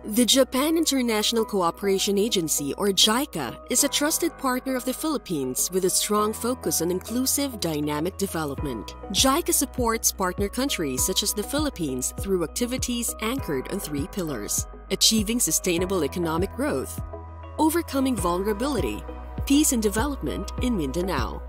The Japan International Cooperation Agency, or JICA, is a trusted partner of the Philippines with a strong focus on inclusive, dynamic development. JICA supports partner countries such as the Philippines through activities anchored on 3 pillars: achieving sustainable economic growth, overcoming vulnerability, peace and development in Mindanao.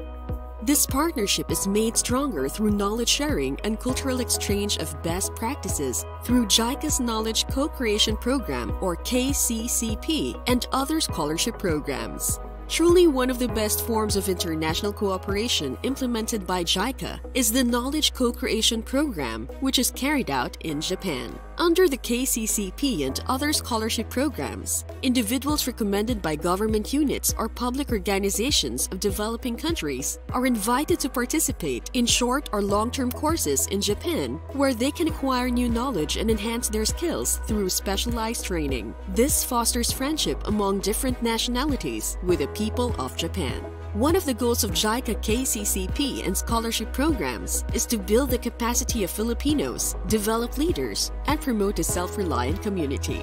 This partnership is made stronger through knowledge sharing and cultural exchange of best practices through JICA's Knowledge Co-Creation Program, or KCCP, and other scholarship programs. Truly one of the best forms of international cooperation implemented by JICA is the Knowledge Co-Creation Program, which is carried out in Japan. Under the KCCP and other scholarship programs, individuals recommended by government units or public organizations of developing countries are invited to participate in short or long-term courses in Japan where they can acquire new knowledge and enhance their skills through specialized training. This fosters friendship among different nationalities with the people of Japan. One of the goals of JICA KCCP and scholarship programs is to build the capacity of Filipinos, develop leaders, and promote a self-reliant community.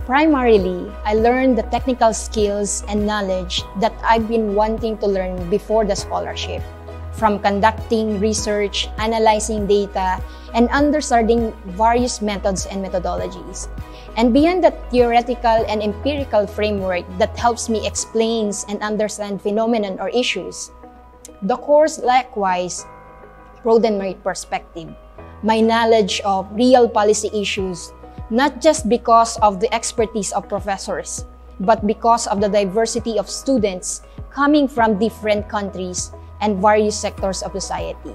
Primarily, I learned the technical skills and knowledge that I've been wanting to learn before the scholarship, from conducting research, analyzing data, and understanding various methods and methodologies. And beyond the theoretical and empirical framework that helps me explain and understand phenomena or issues, the course likewise broadened my perspective, my knowledge of real policy issues, not just because of the expertise of professors, but because of the diversity of students coming from different countries and various sectors of society.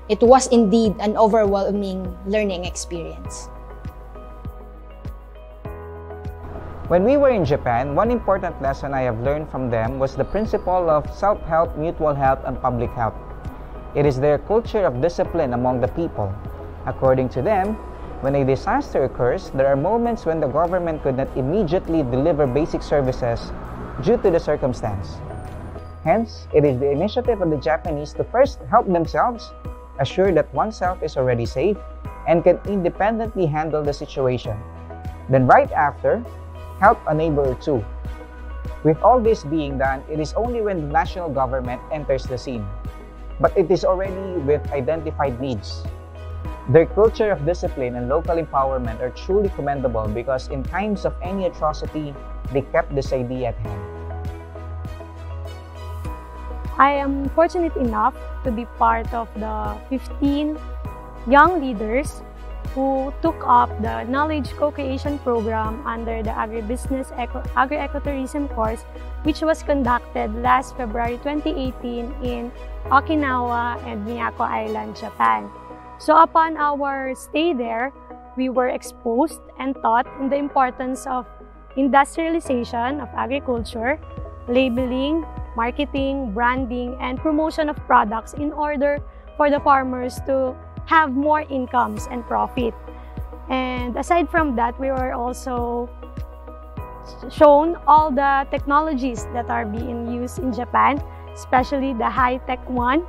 It was indeed an overwhelming learning experience. When we were in Japan, one important lesson I have learned from them was the principle of self-help, mutual help, and public help. It is their culture of discipline among the people. According to them, when a disaster occurs, there are moments when the government could not immediately deliver basic services due to the circumstance. Hence, it is the initiative of the Japanese to first help themselves, assure that oneself is already safe, and can independently handle the situation. Then right after, help a neighbor or two. With all this being done, it is only when the national government enters the scene. But it is already with identified needs. Their culture of discipline and local empowerment are truly commendable because in times of any atrocity, they kept this idea at hand. I am fortunate enough to be part of the 15 young leaders who took up the Knowledge Co-Creation Program under the Agri-Ecotourism course, which was conducted last February 2018 in Okinawa and Miyako Island, Japan. So upon our stay there, we were exposed and taught in the importance of industrialization of agriculture, labeling, marketing, branding, and promotion of products in order for the farmers to have more incomes and profit. And aside from that, we were also shown all the technologies that are being used in Japan, especially the high-tech one,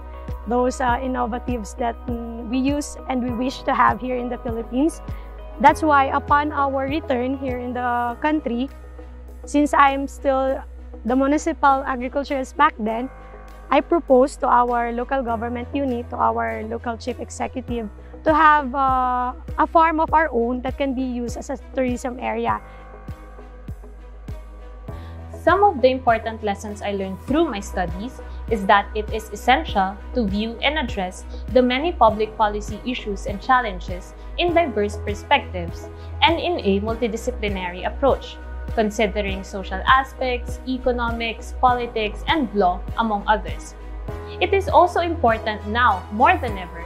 those innovatives that we use and we wish to have here in the Philippines. That's why upon our return here in the country, since I'm still the municipal agriculturist back then, I proposed to our local government unit, to our local chief executive, to have a farm of our own that can be used as a tourism area. Some of the important lessons I learned through my studies is that it is essential to view and address the many public policy issues and challenges in diverse perspectives and in a multidisciplinary approach, considering social aspects, economics, politics, and law, among others. It is also important now, more than ever,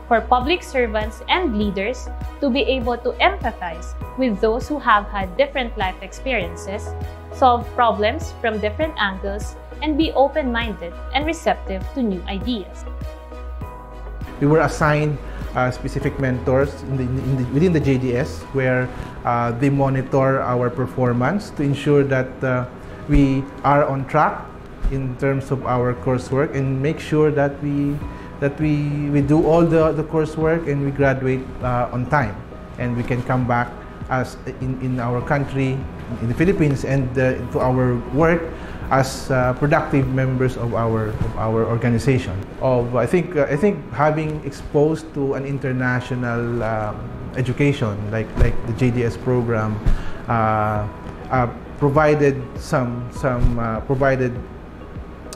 for public servants and leaders to be able to empathize with those who have had different life experiences, solve problems from different angles, and be open-minded and receptive to new ideas. We were assigned specific mentors within the JDS where they monitor our performance to ensure that we are on track in terms of our coursework and make sure that we do all the coursework and we graduate on time. and we can come back as in our country, in the Philippines, and to our work as productive members of our organization. I think having exposed to an international education like the JDS program provided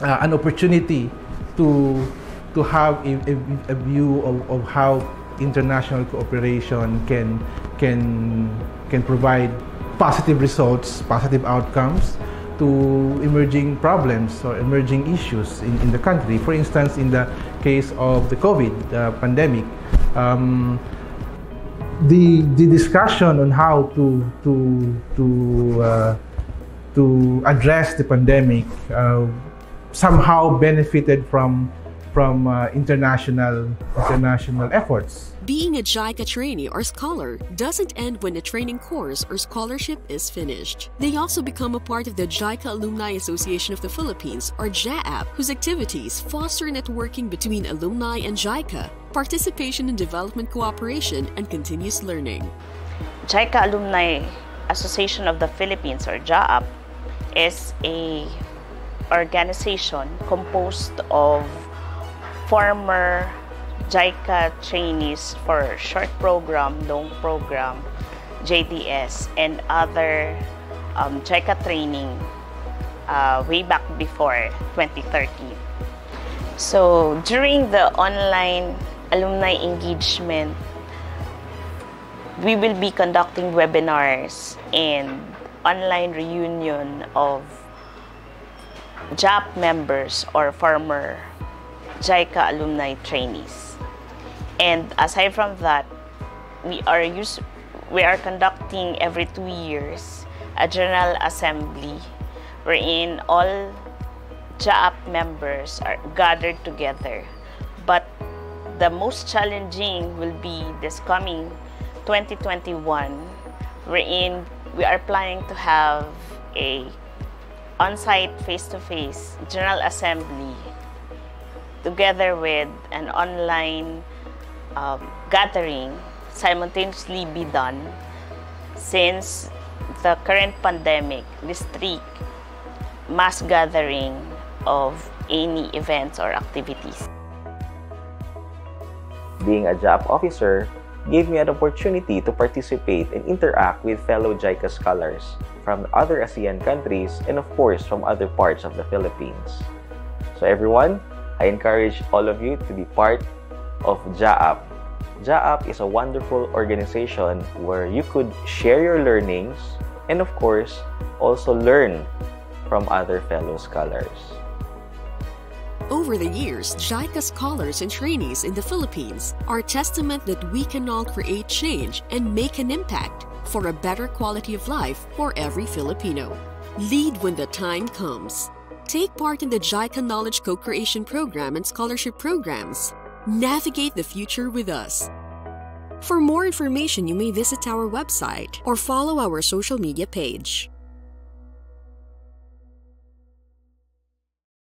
an opportunity to have a view of how international cooperation can provide positive results, positive outcomes to emerging problems or emerging issues in the country. For instance, in the case of the COVID pandemic, the discussion on how to address the pandemic somehow benefited from international efforts. Being a JICA trainee or scholar doesn't end when the training course or scholarship is finished. They also become a part of the JICA Alumni Association of the Philippines, or JAAP, whose activities foster networking between alumni and JICA, participation in development cooperation, and continuous learning. JICA Alumni Association of the Philippines, or JAAP, is a organization composed of former JICA trainees for short program, long program, JDS, and other JICA training way back before 2013. So during the online alumni engagement, we will be conducting webinars and online reunion of JAAP members or former JICA alumni trainees. And aside from that, we are conducting every 2 years a general assembly wherein all JAAP members are gathered together. But the most challenging will be this coming 2021, wherein we are planning to have a on-site face-to-face general assembly together with an online gathering simultaneously be done, since the current pandemic restricts mass gathering of any events or activities. Being a JAAP officer gave me an opportunity to participate and interact with fellow JICA scholars from other ASEAN countries and of course from other parts of the Philippines. So everyone, I encourage all of you to be part of JAAP. JAAP is a wonderful organization where you could share your learnings and of course also learn from other fellow scholars. Over the years, JICA scholars and trainees in the Philippines are a testament that we can all create change and make an impact for a better quality of life for every Filipino. Lead when the time comes. Take part in the JICA Knowledge Co-Creation Program and scholarship programs. Navigate the future with us. For more information, you may visit our website or follow our social media page.